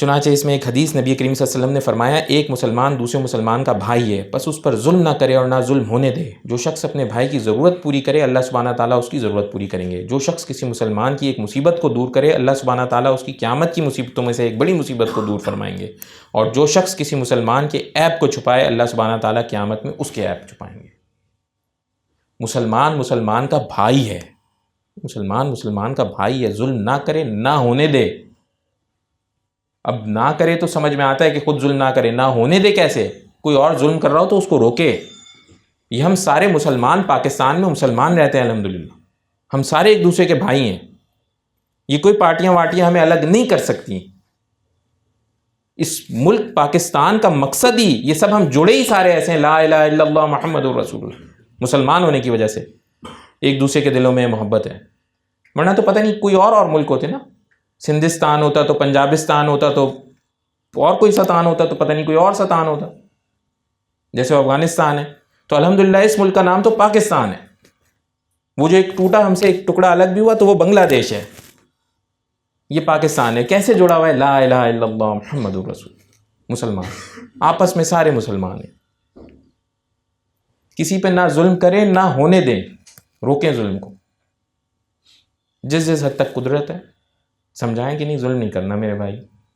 چنانچہ اس میں ایک حدیث نبی کریم صلی اللہ علیہ وسلم نے فرمایا ایک مسلمان دوسرے مسلمان کا بھائی ہے، بس اس پر ظلم نہ کرے اور نہ ظلم ہونے دے۔ جو شخص اپنے بھائی کی ضرورت پوری کرے اللہ سبحانہ تعالیٰ اس کی ضرورت پوری کریں گے۔ جو شخص کسی مسلمان کی ایک مصیبت کو دور کرے اللہ سبحانہ تعالیٰ اس کی قیامت کی مصیبتوں میں سے ایک بڑی مصیبت کو دور فرمائیں گے، اور جو شخص کسی مسلمان کے عیب کو چھپائے اللہ سبحانہ تعالیٰ قیامت میں اس کے عیب چھپائیں گے۔ مسلمان مسلمان کا بھائی ہے، مسلمان مسلمان کا بھائی ہے، ظلم نہ کرے نہ ہونے دے۔ اب نہ کرے تو سمجھ میں آتا ہے کہ خود ظلم نہ کرے، نہ ہونے دے کیسے؟ کوئی اور ظلم کر رہا ہو تو اس کو روکے۔ یہ ہم سارے مسلمان پاکستان میں مسلمان رہتے ہیں الحمدللہ، ہم سارے ایک دوسرے کے بھائی ہیں، یہ کوئی پارٹیاں وارٹیاں ہمیں الگ نہیں کر سکتی۔ اس ملک پاکستان کا مقصد ہی یہ سب ہم جڑے ہی سارے ایسے ہیں، لا الہ الا اللہ محمد الرسول اللہ، مسلمان ہونے کی وجہ سے ایک دوسرے کے دلوں میں محبت ہے۔ ورنہ تو پتہ نہیں کوئی اور ملک ہوتے نا، سندھستان ہوتا تو پنجابستان ہوتا تو اور کوئی ستان ہوتا تو پتہ نہیں کوئی اور ستان ہوتا، جیسے افغانستان ہے تو الحمدللہ اس ملک کا نام تو پاکستان ہے۔ وہ جو ایک ٹوٹا ہم سے ایک ٹکڑا الگ بھی ہوا تو وہ بنگلہ دیش ہے، یہ پاکستان ہے۔ کیسے جڑا ہوا ہے؟ لا الہ الا اللہ محمد الرسول، مسلمان آپس میں سارے مسلمان ہیں۔ کسی پہ نہ ظلم کریں نہ ہونے دیں، روکیں ظلم کو جس حد تک قدرت ہے۔ سمجھائیں کہ نہیں ظلم نہیں کرنا میرے بھائی۔